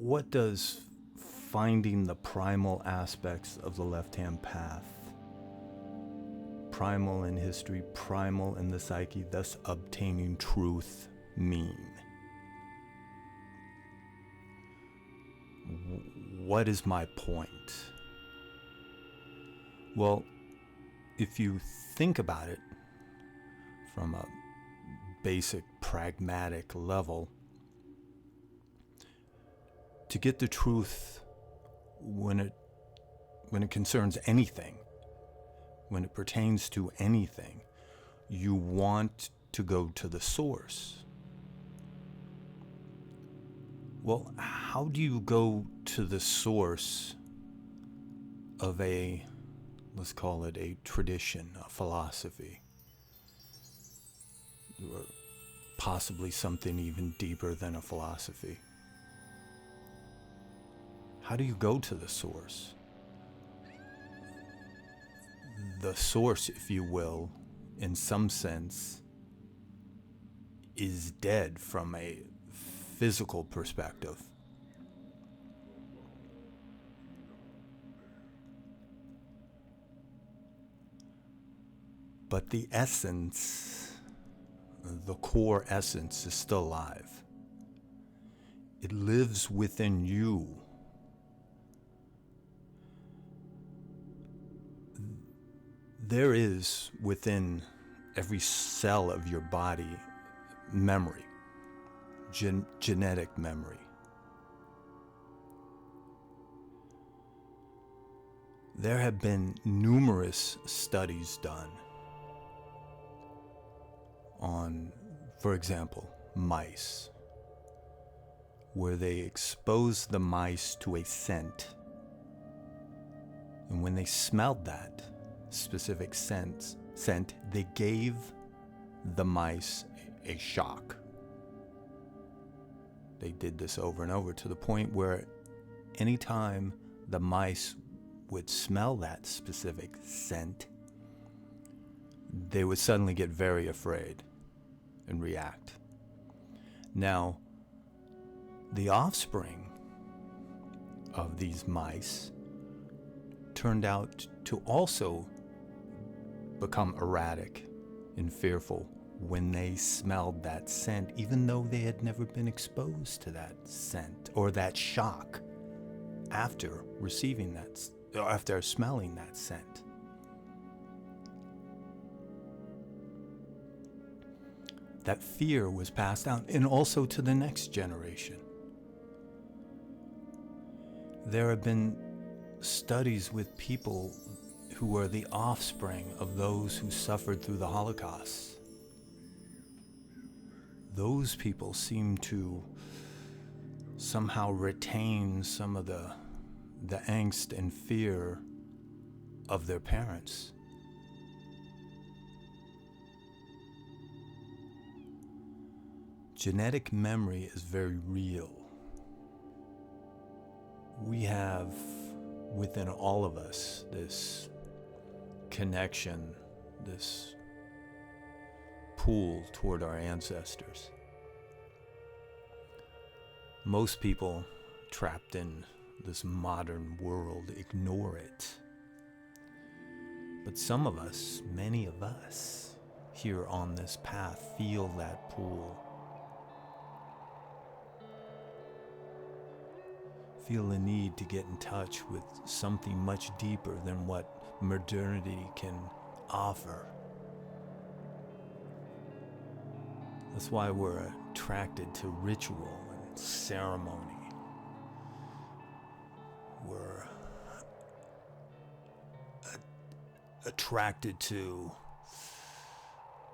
what does finding the primal aspects of the left-hand path, primal in history, primal in the psyche, thus obtaining truth, mean? What is my point? Well, if you think about it from a basic pragmatic level, to get the truth when it concerns anything, when it pertains to anything, you want to go to the source. Well, how do you go to the source of a, let's call it a tradition, a philosophy, or possibly something even deeper than a philosophy? How do you go to the source? The source, if you will, in some sense, is dead from a physical perspective. But the essence, the core essence, is still alive. It lives within you. There is within every cell of your body memory, genetic memory. There have been numerous studies done on, for example, mice, where they expose the mice to a scent, and when they smelled that specific scent, they gave the mice a shock. They did this over and over to the point where anytime the mice would smell that specific scent, they would suddenly get very afraid and react. Now, the offspring of these mice turned out to also become erratic and fearful when they smelled that scent, even though they had never been exposed to that scent or that shock after receiving that, or after smelling that scent. That fear was passed down, and also to the next generation. There have been studies with people who were the offspring of those who suffered through the Holocaust. Those people seem to somehow retain some of the angst and fear of their parents. Genetic memory is very real. We have within all of us this connection, this pull toward our ancestors. Most people trapped in this modern world ignore it. But some of us, many of us, here on this path feel that pull. Feel the need to get in touch with something much deeper than what modernity can offer. That's why we're attracted to ritual and ceremony. We're attracted to,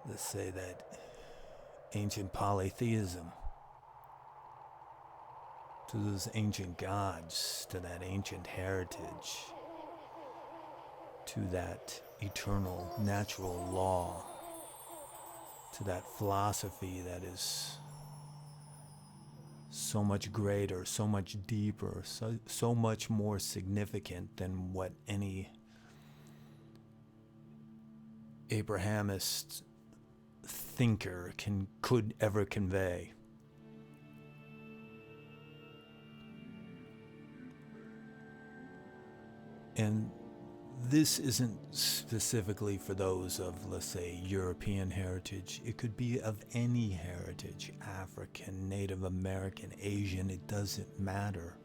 let's say, that ancient polytheism, to those ancient gods, to that ancient heritage, to that eternal natural law, to that philosophy that is so much greater, so much deeper, so much more significant than what any Abrahamist thinker could ever convey. And this isn't specifically for those of, let's say, European heritage. It could be of any heritage, African, Native American, Asian, it doesn't matter.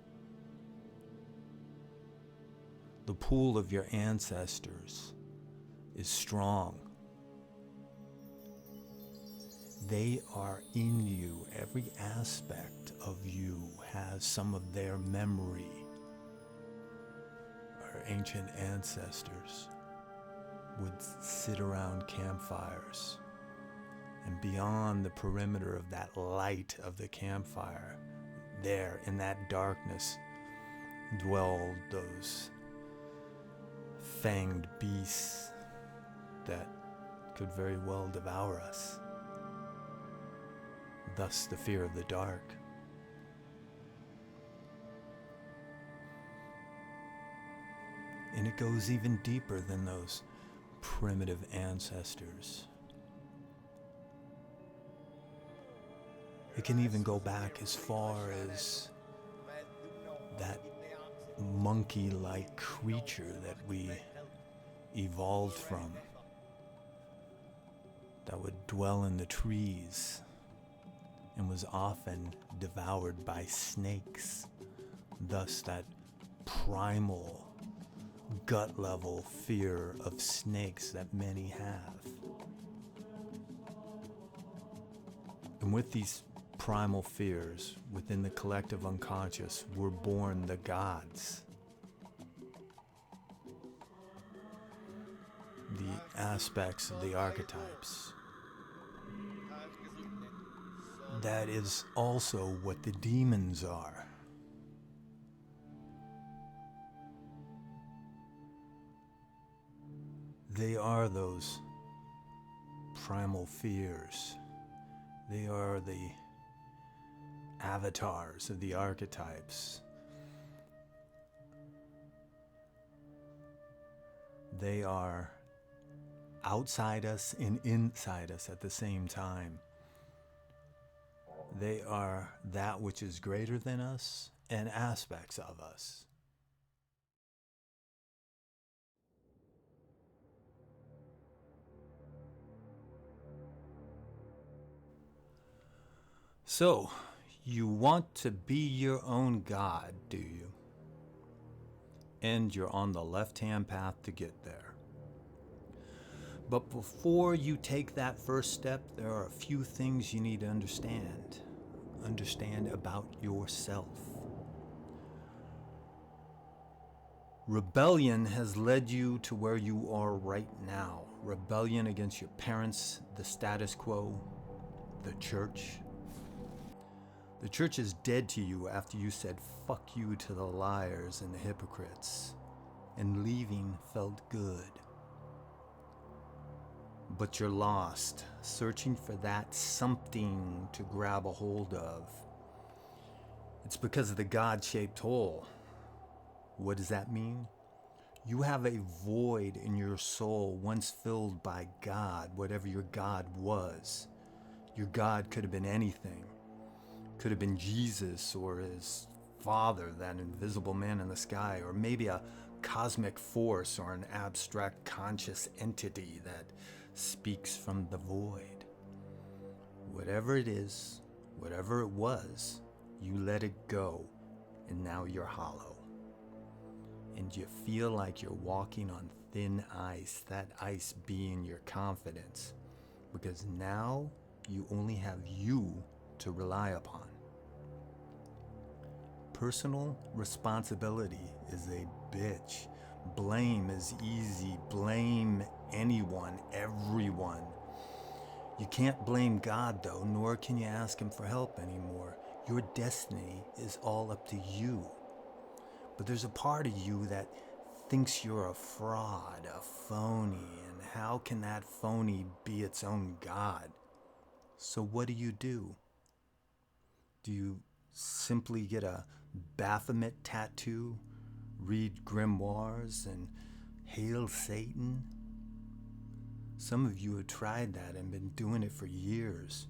The pool of your ancestors is strong. They are in you. Every aspect of you has some of their memory. Our ancient ancestors would sit around campfires, and beyond the perimeter of that light of the campfire, there in that darkness dwelled those fanged beasts that could very well devour us. Thus the fear of the dark. And it goes even deeper than those primitive ancestors. It can even go back as far as that monkey-like creature that we evolved from, that would dwell in the trees and was often devoured by snakes. Thus that primal, gut-level fear of snakes that many have. And with these primal fears, within the collective unconscious, were born the gods. The aspects of the archetypes. That is also what the demons are. They are those primal fears. They are the avatars of the archetypes. They are outside us and inside us at the same time. They are that which is greater than us and aspects of us. So, you want to be your own God, do you? And you're on the left-hand path to get there. But before you take that first step, there are a few things you need to understand. Understand about yourself. Rebellion has led you to where you are right now. Rebellion against your parents, the status quo, the church. The church is dead to you after you said fuck you to the liars and the hypocrites, and leaving felt good. But you're lost, searching for that something to grab a hold of. It's because of the God-shaped hole. What does that mean? You have a void in your soul once filled by God, whatever your God was. Your God could have been anything. Could have been Jesus or his father, that invisible man in the sky, or maybe a cosmic force or an abstract conscious entity that speaks from the void. Whatever it is, whatever it was, you let it go, and now you're hollow. And you feel like you're walking on thin ice, that ice being your confidence, because now you only have you to rely upon. Personal responsibility is a bitch. Blame is easy. Blame anyone, everyone. You can't blame God though, nor can you ask him for help anymore. Your destiny is all up to you. But there's a part of you that thinks you're a fraud, a phony, and how can that phony be its own God? So what do? Do you simply get a Baphomet tattoo, read grimoires, and hail Satan? Some of you have tried that and been doing it for years,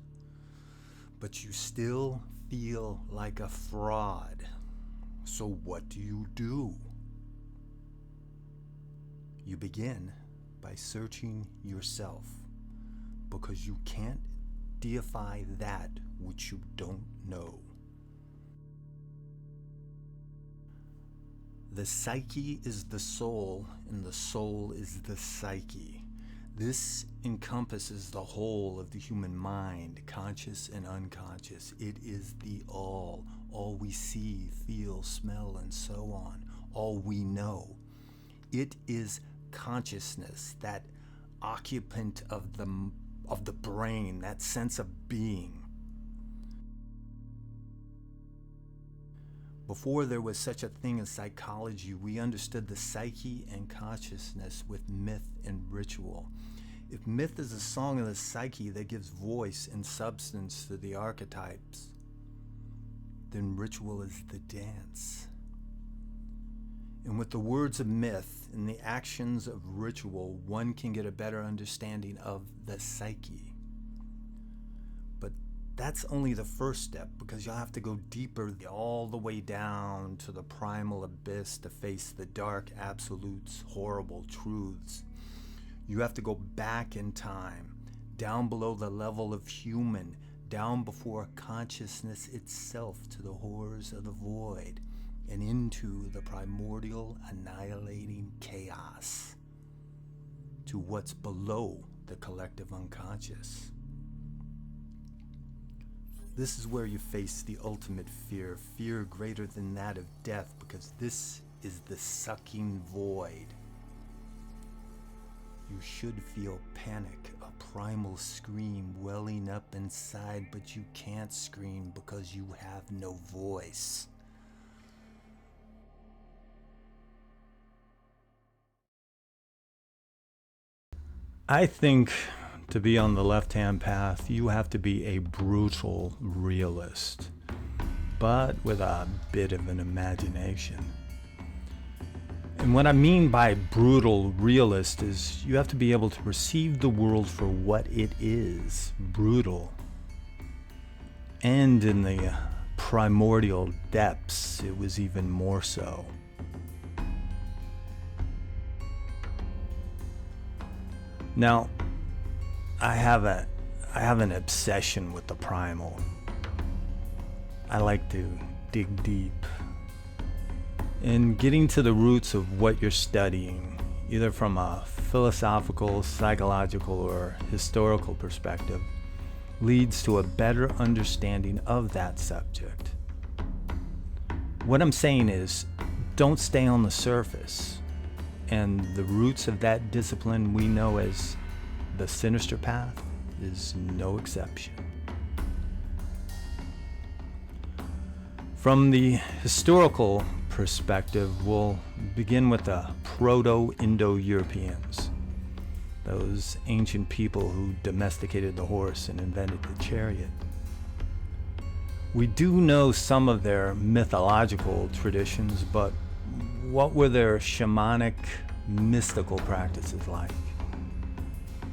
but you still feel like a fraud. So what do? You begin by searching yourself, because you can't deify that which you don't know. The psyche is the soul, and the soul is the psyche. This encompasses the whole of the human mind, conscious and unconscious. It is the all we see, feel, smell, and so on, all we know. It is consciousness, that occupant of the brain, that sense of being. Before there was such a thing as psychology, we understood the psyche and consciousness with myth and ritual. If myth is a song of the psyche that gives voice and substance to the archetypes, then ritual is the dance. And with the words of myth and the actions of ritual, one can get a better understanding of the psyche. But that's only the first step, because you'll have to go deeper, all the way down to the primal abyss to face the dark absolutes, horrible truths. You have to go back in time, down below the level of human, down before consciousness itself, to the horrors of the void, and into the primordial annihilating chaos, to what's below the collective unconscious. This is where you face the ultimate fear, fear greater than that of death, because this is the sucking void. You should feel panic, a primal scream welling up inside, but you can't scream because you have no voice. I think to be on the left-hand path, you have to be a brutal realist, but with a bit of an imagination. And what I mean by brutal realist is you have to be able to perceive the world for what it is, brutal. And in the primordial depths, it was even more so. Now, I have an obsession with the primal. I like to dig deep. In getting to the roots of what you're studying, either from a philosophical, psychological, or historical perspective, leads to a better understanding of that subject. What I'm saying is, don't stay on the surface. And the roots of that discipline we know as the sinister path is no exception. From the historical perspective, we'll begin with the Proto-Indo-Europeans, those ancient people who domesticated the horse and invented the chariot. We do know some of their mythological traditions, but what were their shamanic, mystical practices like?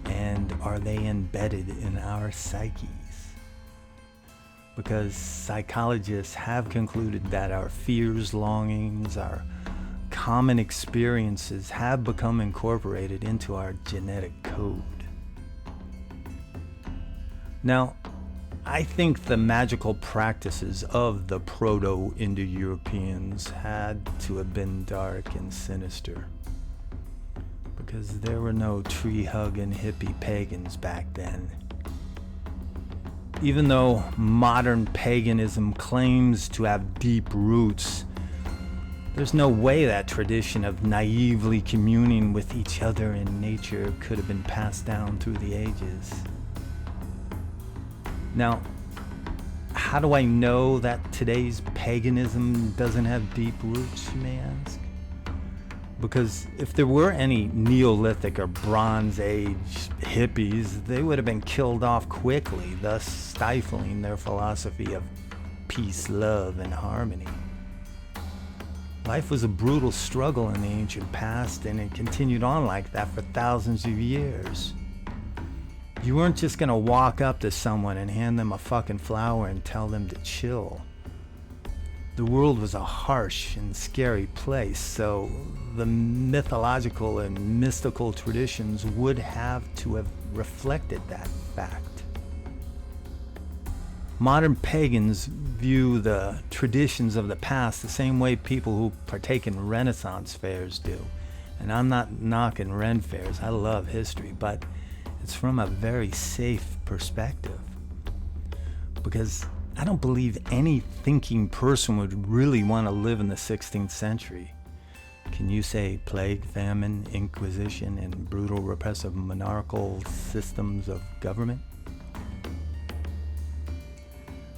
And are they embedded in our psyches? Because psychologists have concluded that our fears, longings, our common experiences have become incorporated into our genetic code. Now, I think the magical practices of the Proto-Indo-Europeans had to have been dark and sinister, because there were no tree-hugging hippie pagans back then. Even though modern paganism claims to have deep roots, there's no way that tradition of naively communing with each other in nature could have been passed down through the ages. Now, how do I know that today's paganism doesn't have deep roots, you may ask? Because if there were any Neolithic or Bronze Age hippies, they would have been killed off quickly, thus stifling their philosophy of peace, love, and harmony. Life was a brutal struggle in the ancient past, and it continued on like that for thousands of years. You weren't just gonna walk up to someone and hand them a fucking flower and tell them to chill. The world was a harsh and scary place, so the mythological and mystical traditions would have to have reflected that fact. Modern pagans view the traditions of the past the same way people who partake in Renaissance fairs do. And I'm not knocking Ren fairs, I love history, but it's from a very safe perspective. Because I don't believe any thinking person would really want to live in the 16th century. Can you say plague, famine, inquisition, and brutal repressive monarchical systems of government?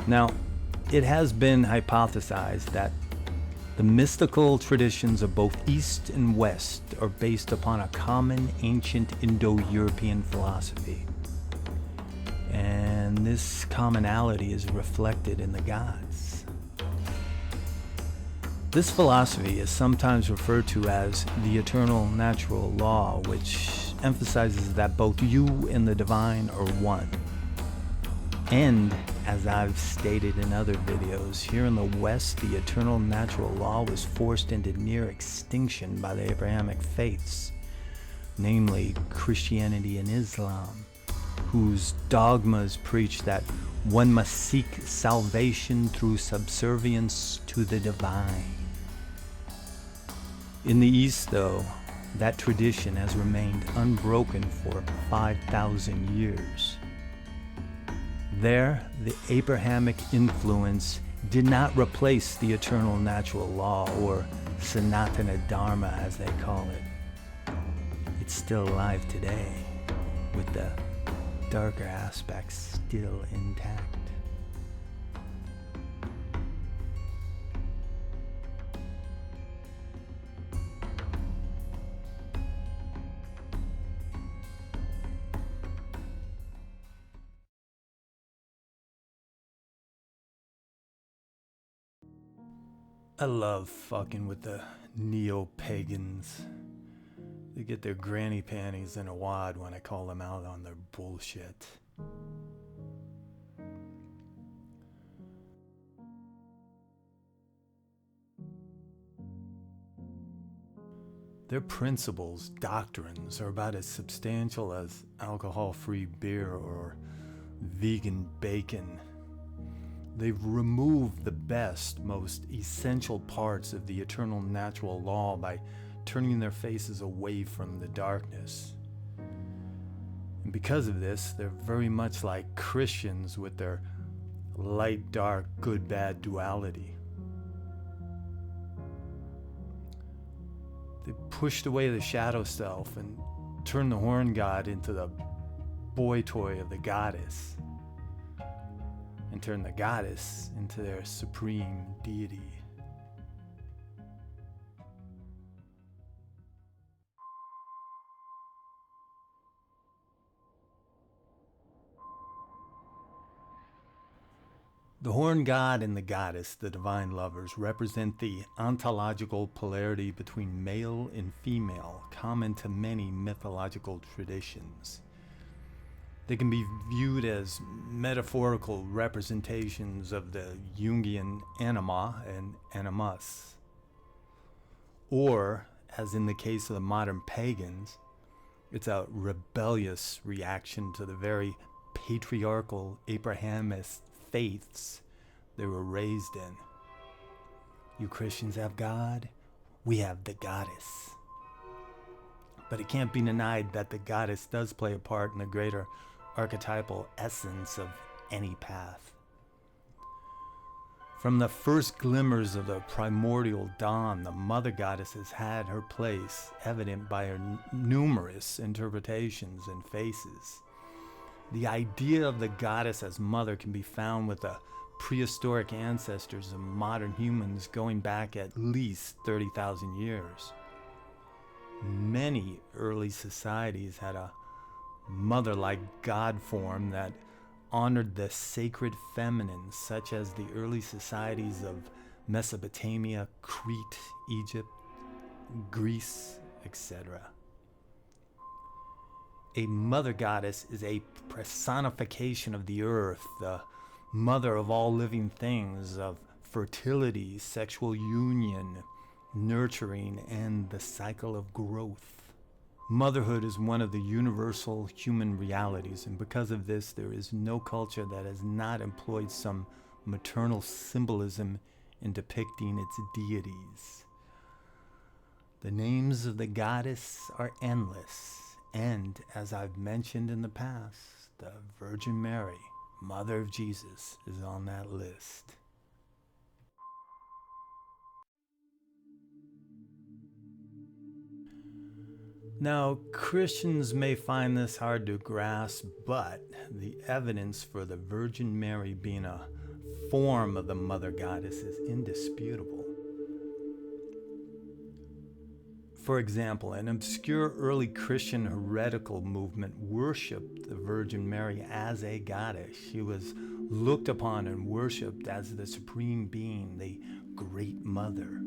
Now, it has been hypothesized that the mystical traditions of both East and West are based upon a common ancient Indo-European philosophy. And this commonality is reflected in the gods. This philosophy is sometimes referred to as the eternal natural law, which emphasizes that both you and the divine are one. And, as I've stated in other videos, here in the West, the eternal natural law was forced into near extinction by the Abrahamic faiths, namely Christianity and Islam, whose dogmas preach that one must seek salvation through subservience to the divine. In the East, though, that tradition has remained unbroken for 5,000 years. There, the Abrahamic influence did not replace the eternal natural law, or Sanatana Dharma as they call it. It's still alive today, with the darker aspects still intact. I love fucking with the neo-pagans. They get their granny panties in a wad when I call them out on their bullshit. Their principles, doctrines, are about as substantial as alcohol-free beer or vegan bacon. They've removed the best, most essential parts of the eternal natural law by turning their faces away from the darkness. And because of this, they're very much like Christians with their light-dark, good-bad duality. They pushed away the shadow self and turned the horn god into the boy toy of the goddess, and turned the goddess into their supreme deity. The horn god and the goddess, the divine lovers, represent the ontological polarity between male and female, common to many mythological traditions. They can be viewed as metaphorical representations of the Jungian anima and animus. Or, as in the case of the modern pagans, it's a rebellious reaction to the very patriarchal Abrahamist faiths they were raised in. You Christians have God, we have the goddess. But it can't be denied that the goddess does play a part in the greater archetypal essence of any path. From the first glimmers of the primordial dawn, the mother goddess has had her place, evident by her numerous interpretations and faces. The idea of the goddess as mother can be found with the prehistoric ancestors of modern humans going back at least 30,000 years. Many early societies had a mother-like god form that honored the sacred feminine, such as the early societies of Mesopotamia, Crete, Egypt, Greece, etc. A mother goddess is a personification of the earth, the mother of all living things, of fertility, sexual union, nurturing, and the cycle of growth. Motherhood is one of the universal human realities, and because of this, there is no culture that has not employed some maternal symbolism in depicting its deities. The names of the goddess are endless, and as I've mentioned in the past, the Virgin Mary, Mother of Jesus, is on that list. Now, Christians may find this hard to grasp, but the evidence for the Virgin Mary being a form of the Mother Goddess is indisputable. For example, an obscure early Christian heretical movement worshipped the Virgin Mary as a goddess. She was looked upon and worshipped as the supreme being, the Great Mother.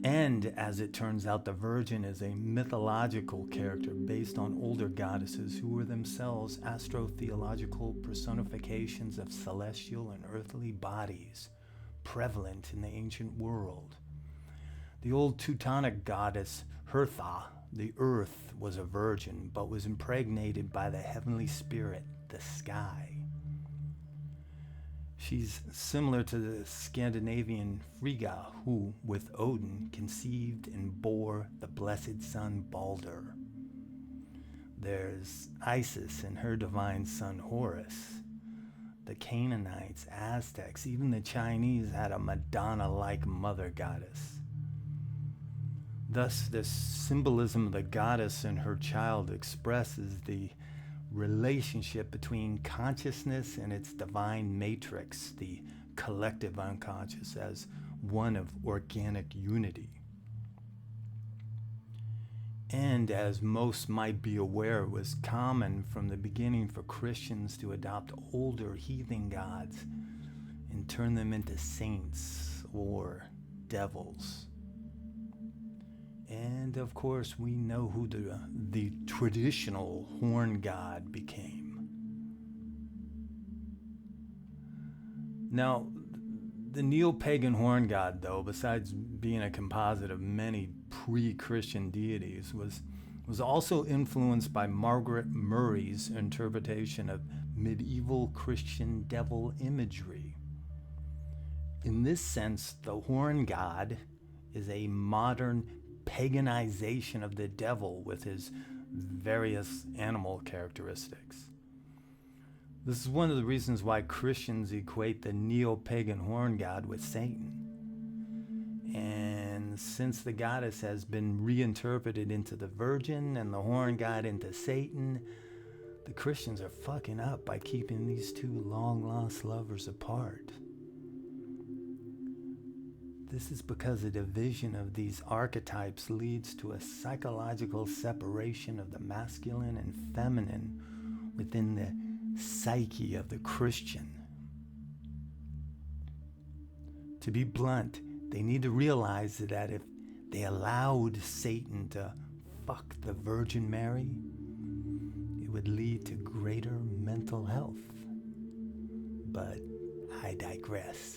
And as it turns out, the Virgin is a mythological character based on older goddesses who were themselves astrotheological personifications of celestial and earthly bodies prevalent in the ancient world. The old Teutonic goddess Hertha, the earth, was a virgin, but was impregnated by the heavenly spirit, the sky. She's similar to the Scandinavian Frigga, who, with Odin, conceived and bore the blessed son Balder. There's Isis and her divine son Horus. The Canaanites, Aztecs, even the Chinese had a Madonna-like mother goddess. Thus, this symbolism of the goddess and her child expresses the relationship between consciousness and its divine matrix, the collective unconscious, as one of organic unity. And as most might be aware, it was common from the beginning for Christians to adopt older heathen gods and turn them into saints or devils. And of course, we know who the traditional horn god became. Now, the neo-pagan horn god, though, besides being a composite of many pre-Christian deities, was also influenced by Margaret Murray's interpretation of medieval Christian devil imagery. In this sense, the horn god is a modern paganization of the devil with his various animal characteristics. This is one of the reasons why Christians equate the neo-pagan horn god with Satan. And since the goddess has been reinterpreted into the Virgin and the horn god into Satan, the Christians are fucking up by keeping these two long-lost lovers apart. This is because the division of these archetypes leads to a psychological separation of the masculine and feminine within the psyche of the Christian. To be blunt, they need to realize that if they allowed Satan to fuck the Virgin Mary, it would lead to greater mental health. But I digress.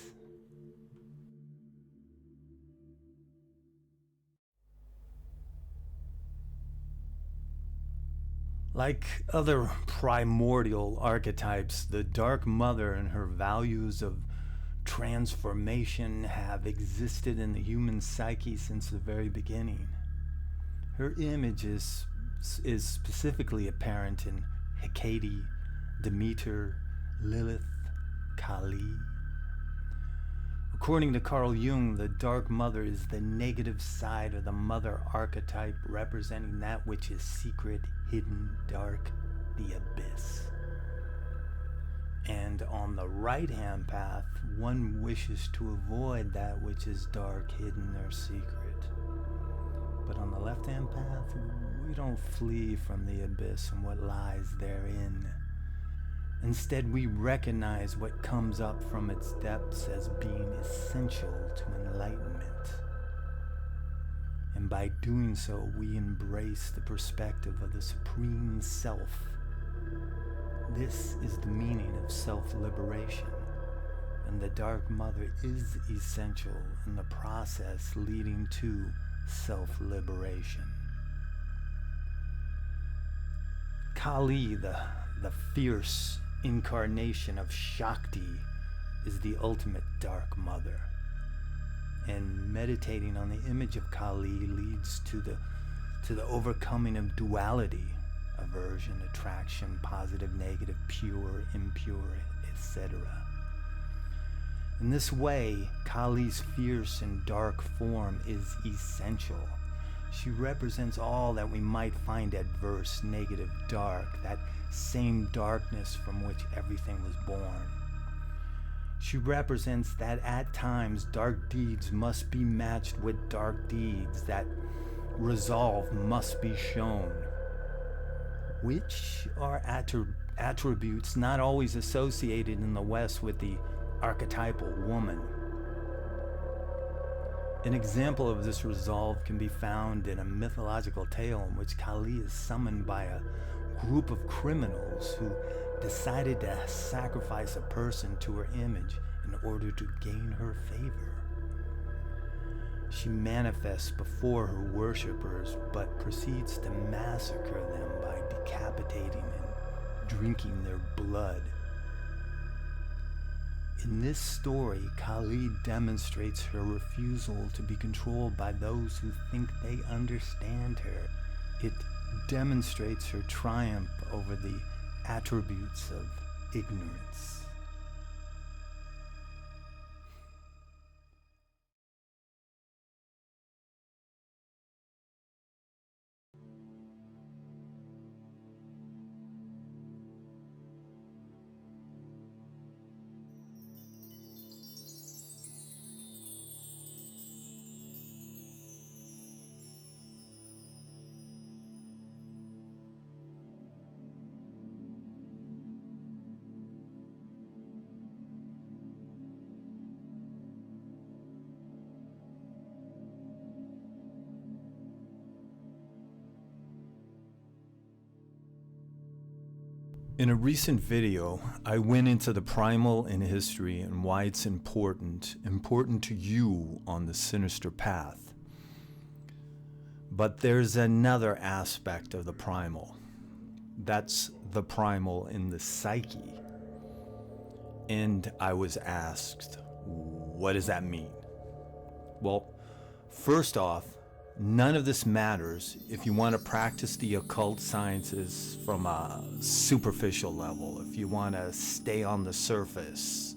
Like other primordial archetypes, the Dark Mother and her values of transformation have existed in the human psyche since the very beginning. Her image is specifically apparent in Hecate, Demeter, Lilith, Kali. According to Carl Jung, the Dark Mother is the negative side of the mother archetype, representing that which is secret, hidden, dark, the abyss. And on the right-hand path, one wishes to avoid that which is dark, hidden, or secret. But on the left-hand path, we don't flee from the abyss and what lies therein. Instead, we recognize what comes up from its depths as being essential to enlightenment. And by doing so, we embrace the perspective of the Supreme Self. This is the meaning of self-liberation, and the Dark Mother is essential in the process leading to self-liberation. Kali, the fierce incarnation of Shakti, is the ultimate Dark Mother. And meditating on the image of Kali leads to the overcoming of duality, aversion, attraction, positive, negative, pure, impure, etc. In this way, Kali's fierce and dark form is essential. She represents all that we might find adverse, negative, dark, that same darkness from which everything was born. She represents that at times dark deeds must be matched with dark deeds, that resolve must be shown, which are attributes not always associated in the West with the archetypal woman. An example of this resolve can be found in a mythological tale in which Kali is summoned by a group of criminals who decided to sacrifice a person to her image in order to gain her favor. She manifests before her worshippers, but proceeds to massacre them by decapitating and drinking their blood. In this story, Kali demonstrates her refusal to be controlled by those who think they understand her. It demonstrates her triumph over the attributes of ignorance. In a recent video, I went into the primal in history and why it's important to you on the sinister path. But there's another aspect of the primal. That's the primal in the psyche. And I was asked, what does that mean? Well, first off, none of this matters if you want to practice the occult sciences from a superficial level, if you want to stay on the surface,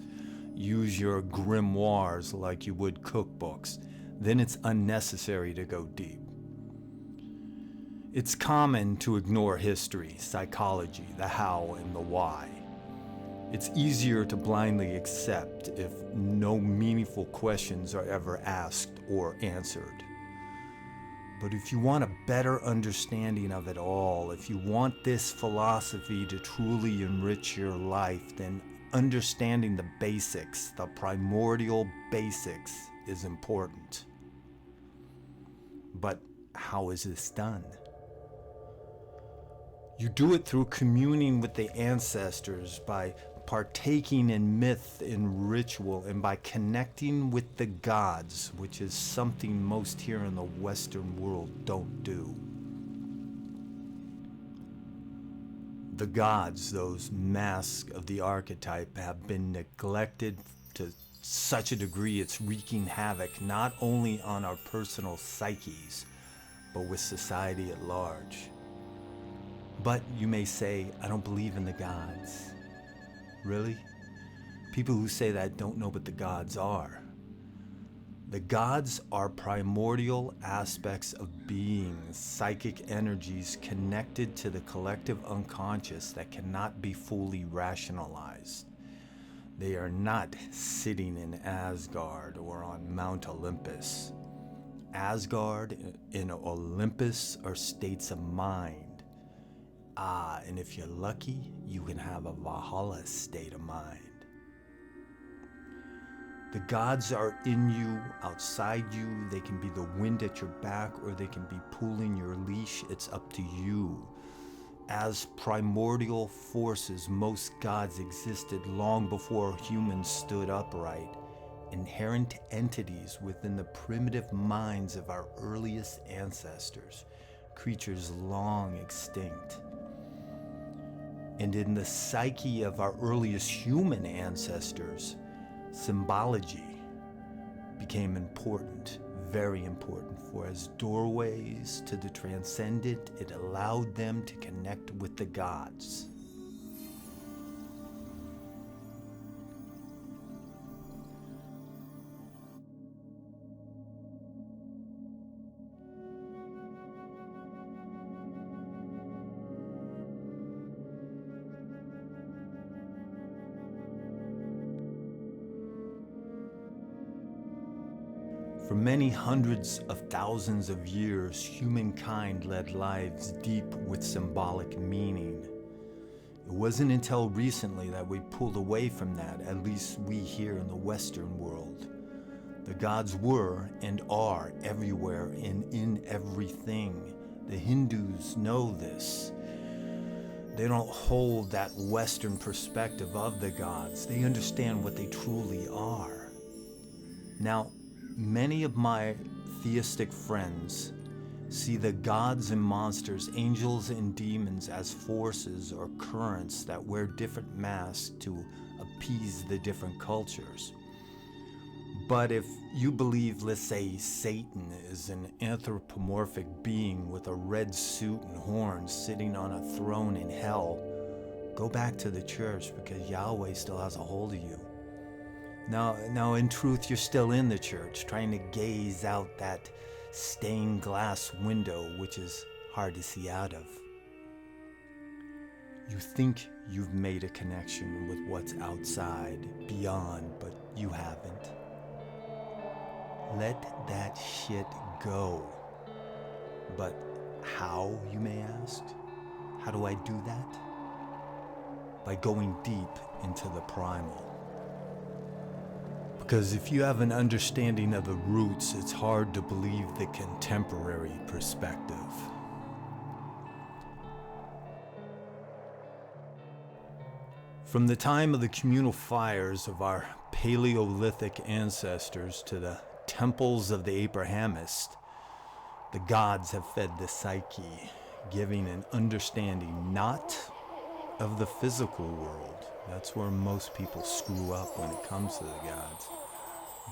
use your grimoires like you would cookbooks, then it's unnecessary to go deep. It's common to ignore history, psychology, the how and the why. It's easier to blindly accept if no meaningful questions are ever asked or answered. But if you want a better understanding of it all, if you want this philosophy to truly enrich your life, then understanding the basics, the primordial basics, is important. But how is this done? You do it through communing with the ancestors, by partaking in myth and ritual, and by connecting with the gods, which is something most here in the Western world don't do. The gods, those masks of the archetype, have been neglected to such a degree it's wreaking havoc not only on our personal psyches, but with society at large. But you may say, I don't believe in the gods. Really? People who say that don't know what the gods are. The gods are primordial aspects of being, psychic energies connected to the collective unconscious that cannot be fully rationalized. They are not sitting in Asgard or on Mount Olympus. Asgard and Olympus are states of mind. And if you're lucky, you can have a Valhalla state of mind. The gods are in you, outside you. They can be the wind at your back, or they can be pulling your leash. It's up to you. as primordial forces, most gods existed long before humans stood upright, inherent entities within the primitive minds of our earliest ancestors, creatures long extinct. And in the psyche of our earliest human ancestors, symbology became important, very important, for as doorways to the transcendent, it allowed them to connect with the gods. For many hundreds of thousands of years, humankind led lives deep with symbolic meaning. It wasn't until recently that we pulled away from that, at least we here in the Western world. The gods were and are everywhere and in everything. The Hindus know this. They don't hold that Western perspective of the gods. They understand what they truly are. Now, many of my theistic friends see the gods and monsters, angels and demons, as forces or currents that wear different masks to appease the different cultures. But if you believe, let's say, Satan is an anthropomorphic being with a red suit and horns sitting on a throne in hell, go back to the church, because Yahweh still has a hold of you. Now, in truth, you're still in the church, trying to gaze out that stained glass window, which is hard to see out of. You think you've made a connection with what's outside, beyond, but you haven't. Let that shit go. But how, you may ask? How do I do that? By going deep into the primal. Because if you have an understanding of the roots, it's hard to believe the contemporary perspective. From the time of the communal fires of our Paleolithic ancestors to the temples of the Abrahamists, the gods have fed the psyche, giving an understanding not of the physical world. That's where most people screw up when it comes to the gods,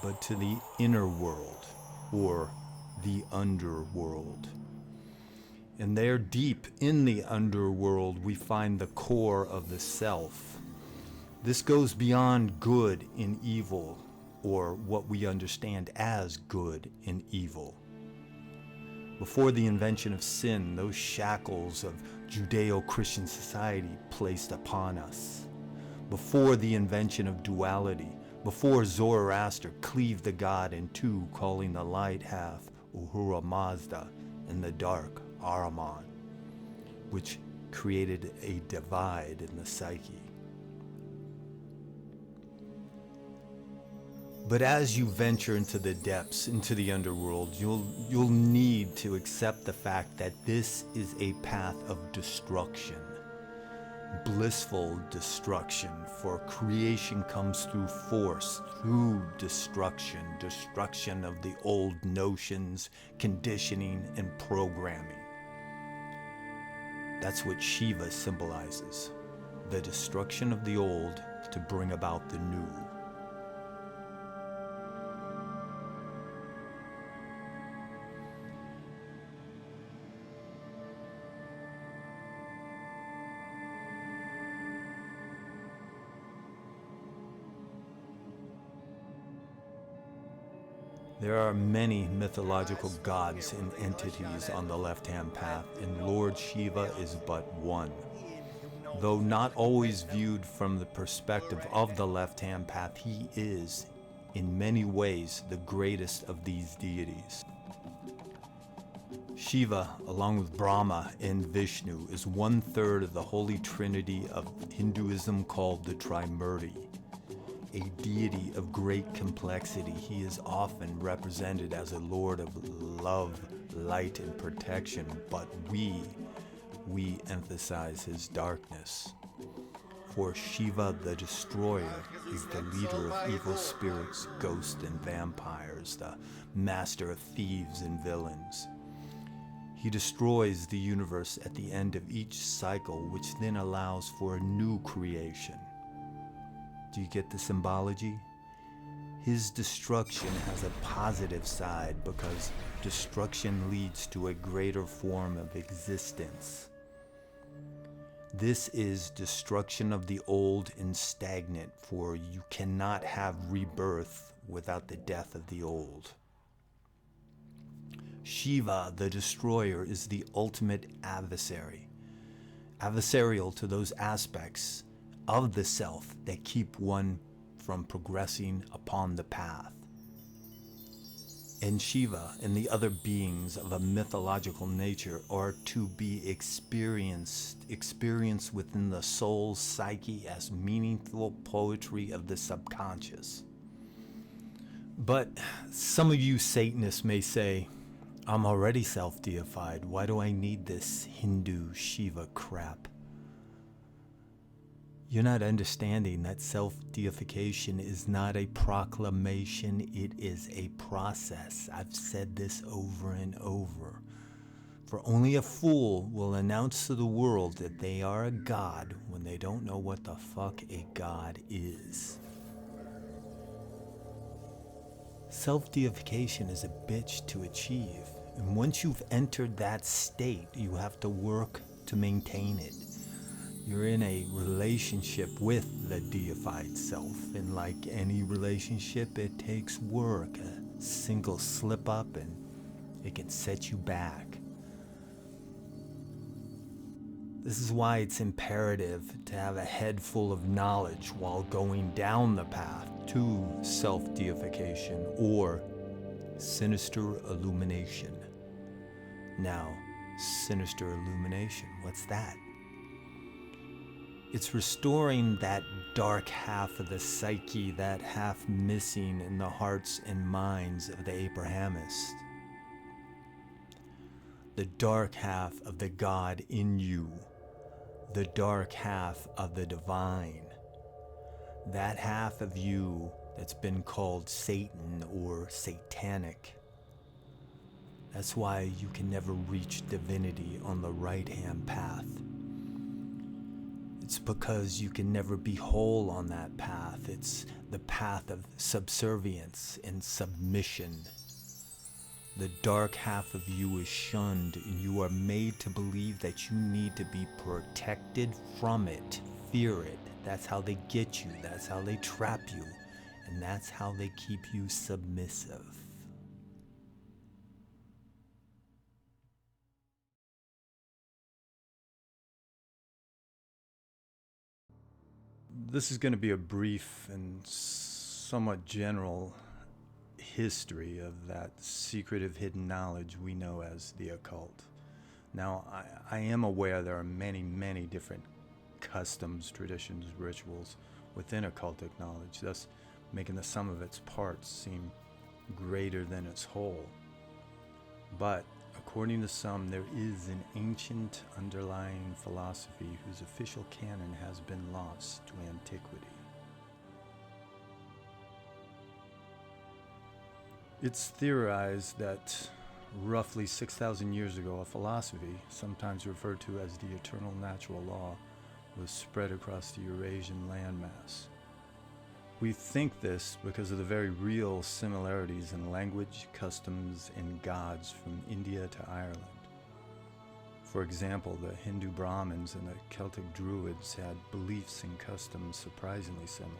but to the inner world, or the underworld. And there, deep in the underworld, we find the core of the self. This goes beyond good and evil, or what we understand as good and evil. Before the invention of sin, those shackles of Judeo-Christian society placed upon us. Before the invention of duality, before Zoroaster cleaved the god in two, calling the light half Uhura Mazda and the dark Ahriman, which created a divide in the psyche. But as you venture into the depths, into the underworld, you'll need to accept the fact that this is a path of destruction. Blissful destruction, for creation comes through force, through destruction of the old notions, conditioning, and programming. That's what Shiva symbolizes, the destruction of the old to bring about the new. There are many mythological gods and entities on the left-hand path, and Lord Shiva is but one. Though not always viewed from the perspective of the left-hand path, he is, in many ways, the greatest of these deities. Shiva, along with Brahma and Vishnu, is 1/3 of the holy trinity of Hinduism called the Trimurti. A deity of great complexity, he is often represented as a lord of love, light, and protection, but we we emphasize his darkness. For Shiva the Destroyer is the leader of evil spirits, ghosts, and vampires, the master of thieves and villains. He destroys the universe at the end of each cycle, which then allows for a new creation. Do you get the symbology? His destruction has a positive side because destruction leads to a greater form of existence. This is destruction of the old and stagnant, for you cannot have rebirth without the death of the old. Shiva, the Destroyer, is the ultimate adversary, adversarial to those aspects of the self that keep one from progressing upon the path. And Shiva and the other beings of a mythological nature are to be experienced within the soul's psyche as meaningful poetry of the subconscious. But some of you Satanists may say, I'm already self-deified. Why do I need this Hindu Shiva crap? You're not understanding that self-deification is not a proclamation, it is a process. I've said this over and over. For only a fool will announce to the world that they are a god when they don't know what the fuck a god is. Self-deification is a bitch to achieve. And once you've entered that state, you have to work to maintain it. You're in a relationship with the deified self, and like any relationship, it takes work. A single slip up and it can set you back. This is why it's imperative to have a head full of knowledge while going down the path to self-deification or sinister illumination. Now, sinister illumination, what's that? It's restoring that dark half of the psyche, that half missing in the hearts and minds of the Abrahamists. The dark half of the God in you, the dark half of the divine. That half of you that's been called Satan or satanic. That's why you can never reach divinity on the right-hand path. It's because you can never be whole on that path. It's the path of subservience and submission. The dark half of you is shunned, and you are made to believe that you need to be protected from it. Fear it. That's how they get you. That's how they trap you. And that's how they keep you submissive. This is going to be a brief and somewhat general history of that secretive hidden knowledge we know as the occult. Now, I am aware there are many, many different customs, traditions, rituals within occultic knowledge, thus making the sum of its parts seem greater than its whole. But according to some, there is an ancient underlying philosophy whose official canon has been lost to antiquity. It's theorized that roughly 6,000 years ago, a philosophy, sometimes referred to as the eternal natural law, was spread across the Eurasian landmass. We think this because of the very real similarities in language, customs, and gods from India to Ireland. For example, the Hindu Brahmins and the Celtic Druids had beliefs and customs surprisingly similar.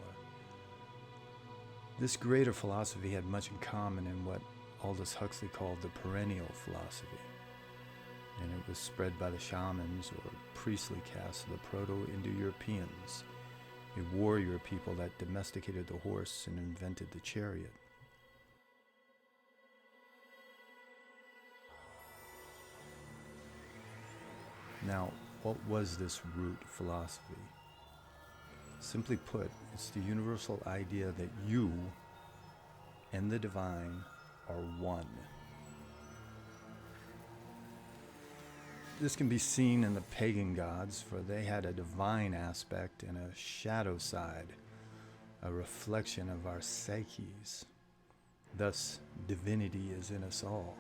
This greater philosophy had much in common in what Aldous Huxley called the perennial philosophy, and it was spread by the shamans or priestly caste of the Proto-Indo-Europeans, a warrior people that domesticated the horse and invented the chariot. Now, what was this root philosophy? Simply put, it's the universal idea that you and the divine are one. This can be seen in the pagan gods, for they had a divine aspect and a shadow side, a reflection of our psyches. Thus, divinity is in us all.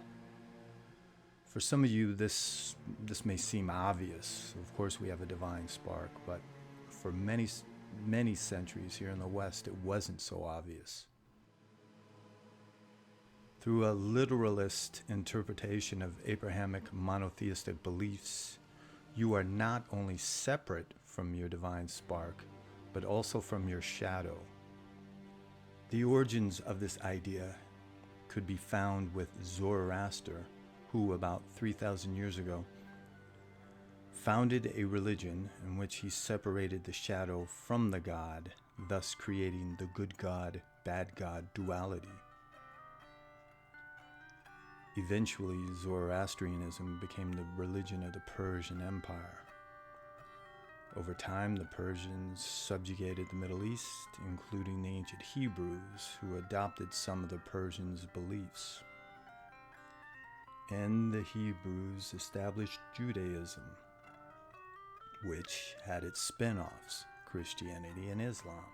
For some of you, this may seem obvious. Of course, we have a divine spark, but for many centuries here in the West, it wasn't so obvious. Through a literalist interpretation of Abrahamic monotheistic beliefs, you are not only separate from your divine spark, but also from your shadow. The origins of this idea could be found with Zoroaster, who about 3,000 years ago founded a religion in which he separated the shadow from the god, thus creating the good god, bad god duality. Eventually, Zoroastrianism became the religion of the Persian Empire. Over time, the Persians subjugated the Middle East, including the ancient Hebrews, who adopted some of the Persians' beliefs. And the Hebrews established Judaism, which had its spin-offs, Christianity and Islam,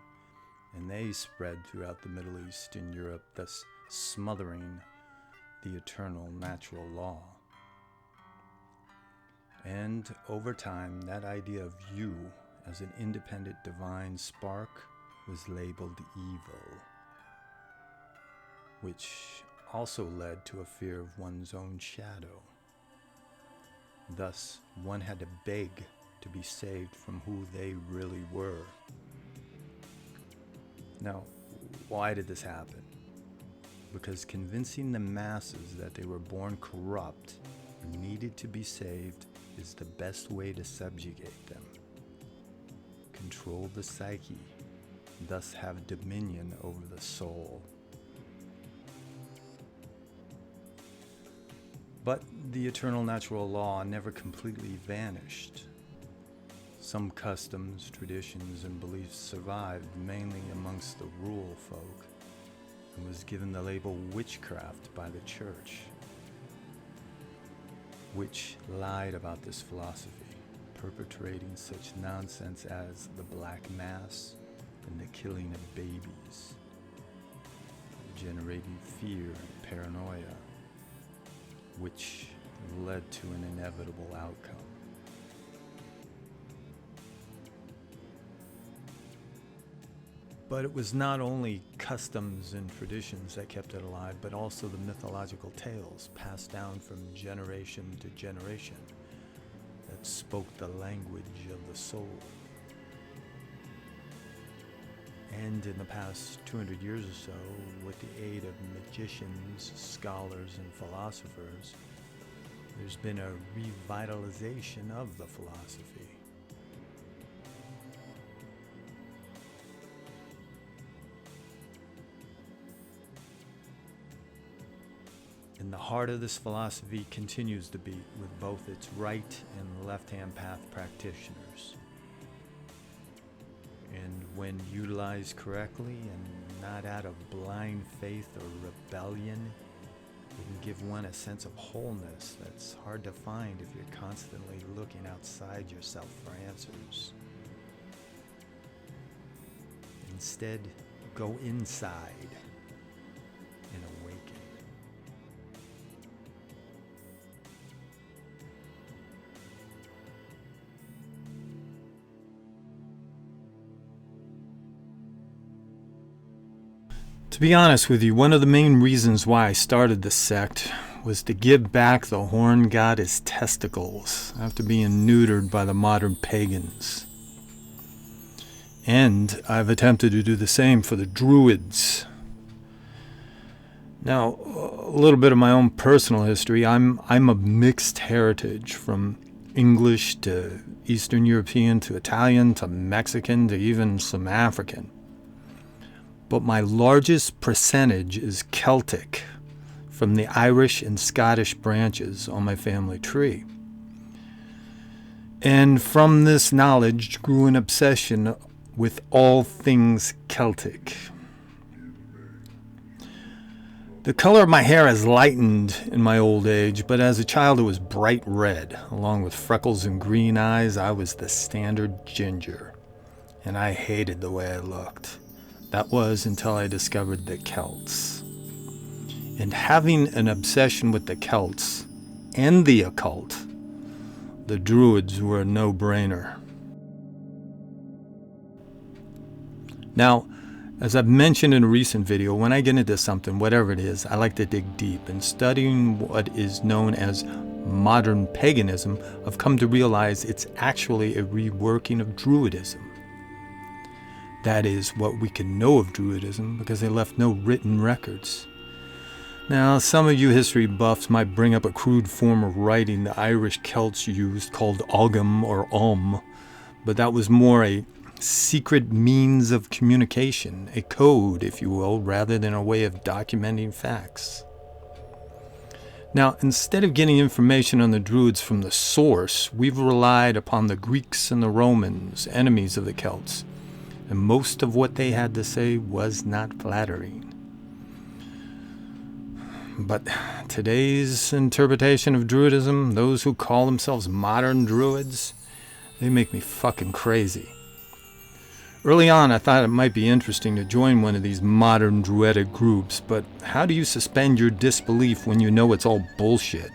and they spread throughout the Middle East and Europe, thus smothering the eternal natural law. And over time, that idea of you as an independent divine spark was labeled evil, which also led to a fear of one's own shadow. Thus, one had to beg to be saved from who they really were. Now, why did this happen? Because convincing the masses that they were born corrupt and needed to be saved is the best way to subjugate them. Control the psyche, thus have dominion over the soul. But the eternal natural law never completely vanished. Some customs, traditions, and beliefs survived, mainly amongst the rural folk, and was given the label witchcraft by the church, which lied about this philosophy, perpetrating such nonsense as the Black Mass and the killing of babies, generating fear and paranoia, which led to an inevitable outcome. But it was not only customs and traditions that kept it alive, but also the mythological tales passed down from generation to generation that spoke the language of the soul. And in the past 200 years or so, with the aid of magicians, scholars, and philosophers, there's been a revitalization of the philosophy. And the heart of this philosophy continues to beat with both its right and left-hand path practitioners. And when utilized correctly and not out of blind faith or rebellion, it can give one a sense of wholeness that's hard to find if you're constantly looking outside yourself for answers. Instead, go inside and awaken. To be honest with you, one of the main reasons why I started this sect was to give back the horn god his testicles after being neutered by the modern pagans. And I've attempted to do the same for the Druids. Now, a little bit of my own personal history. I'm of mixed heritage, from English to Eastern European to Italian to Mexican to even some African. But my largest percentage is Celtic, from the Irish and Scottish branches on my family tree. And from this knowledge grew an obsession with all things Celtic. The color of my hair has lightened in my old age, but as a child it was bright red. Along with freckles and green eyes, I was the standard ginger. And I hated the way I looked. That was until I discovered the Celts. And having an obsession with the Celts and the occult, the Druids were a no-brainer. Now, as I've mentioned in a recent video, when I get into something, whatever it is, I like to dig deep. And studying what is known as modern paganism, I've come to realize it's actually a reworking of Druidism. That is what we can know of Druidism because they left no written records. Now, some of you history buffs might bring up a crude form of writing the Irish Celts used called Ogham or but that was more a secret means of communication, a code, if you will, rather than a way of documenting facts. Now, instead of getting information on the Druids from the source, we've relied upon the Greeks and the Romans, enemies of the Celts, and most of what they had to say was not flattering. But today's interpretation of Druidism, those who call themselves modern Druids, they make me fucking crazy. Early on, I thought it might be interesting to join one of these modern Druidic groups, but how do you suspend your disbelief when you know it's all bullshit?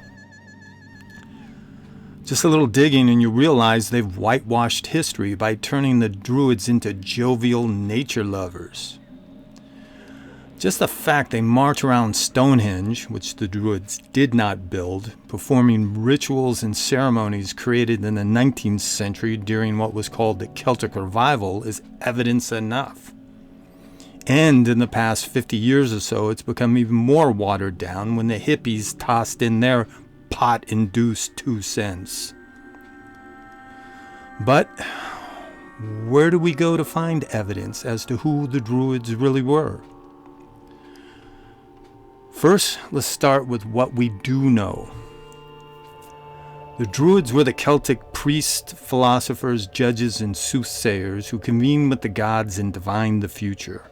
Just a little digging and you realize they've whitewashed history by turning the Druids into jovial nature lovers. Just the fact they march around Stonehenge, which the Druids did not build, performing rituals and ceremonies created in the 19th century during what was called the Celtic Revival is evidence enough. And in the past 50 years or so, it's become even more watered down when the hippies tossed in their pot-induced 2 cents. But where do we go to find evidence as to who the Druids really were? First, let's start with what we do know. The Druids were the Celtic priests, philosophers, judges, and soothsayers who convened with the gods and divined the future.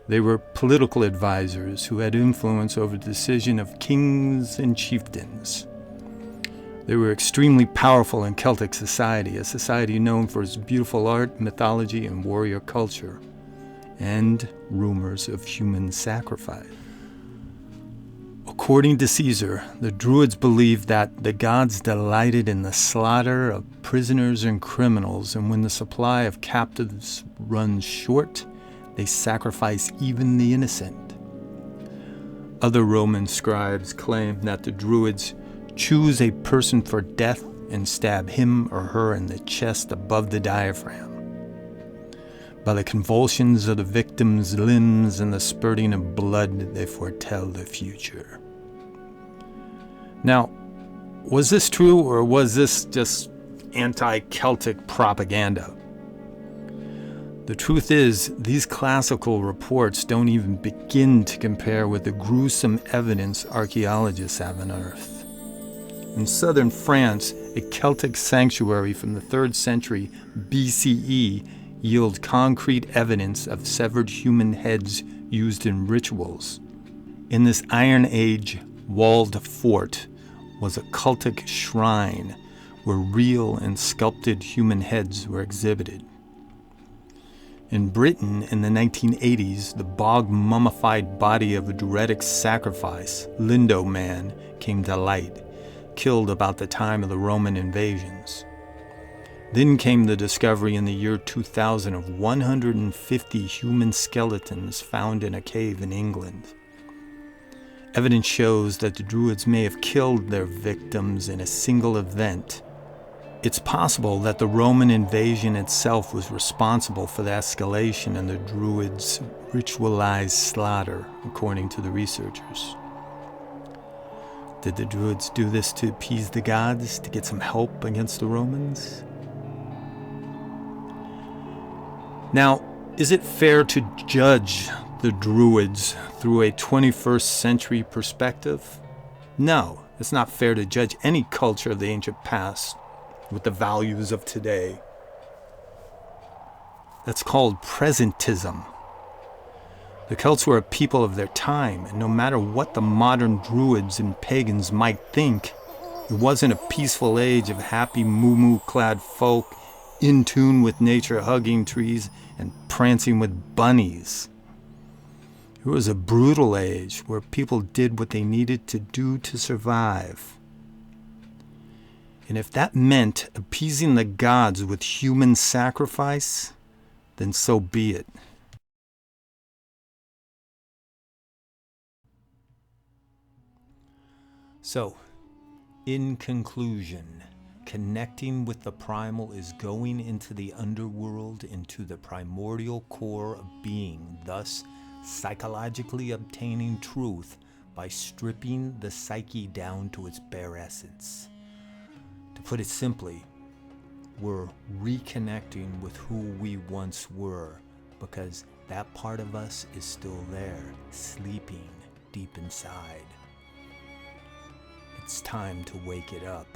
They were political advisors who had influence over the decision of kings and chieftains. They were extremely powerful in Celtic society, a society known for its beautiful art, mythology, and warrior culture, and rumors of human sacrifice. According to Caesar, the Druids believed that the gods delighted in the slaughter of prisoners and criminals, and when the supply of captives runs short, they sacrifice even the innocent. Other Roman scribes claim that the Druids choose a person for death and stab him or her in the chest above the diaphragm. By the convulsions of the victim's limbs and the spurting of blood, they foretell the future. Now, was this true or was this just anti-Celtic propaganda? The truth is, these classical reports don't even begin to compare with the gruesome evidence archaeologists have unearthed. In southern France, a Celtic sanctuary from the 3rd century BCE yield concrete evidence of severed human heads used in rituals. In this Iron Age walled fort was a cultic shrine where real and sculpted human heads were exhibited. In Britain in the 1980s, the bog mummified body of a Druidic sacrifice, Lindo Man, came to light, killed about the time of the Roman invasions. Then came the discovery in the year 2000 of 150 human skeletons found in a cave in England. Evidence shows that the Druids may have killed their victims in a single event. It's possible that the Roman invasion itself was responsible for the escalation in the Druids' ritualized slaughter, according to the researchers. Did the Druids do this to appease the gods, to get some help against the Romans? Now, is it fair to judge the Druids through a 21st century perspective? No, it's not fair to judge any culture of the ancient past with the values of today. That's called presentism. The Celts were a people of their time, and no matter what the modern druids and pagans might think, it wasn't a peaceful age of happy moo-moo-clad folk in tune with nature, hugging trees and prancing with bunnies. It was a brutal age where people did what they needed to do to survive. And if that meant appeasing the gods with human sacrifice, then so be it. So, in conclusion, connecting with the primal is going into the underworld, into the primordial core of being, thus psychologically obtaining truth by stripping the psyche down to its bare essence. To put it simply, we're reconnecting with who we once were, because that part of us is still there, sleeping deep inside. It's time to wake it up.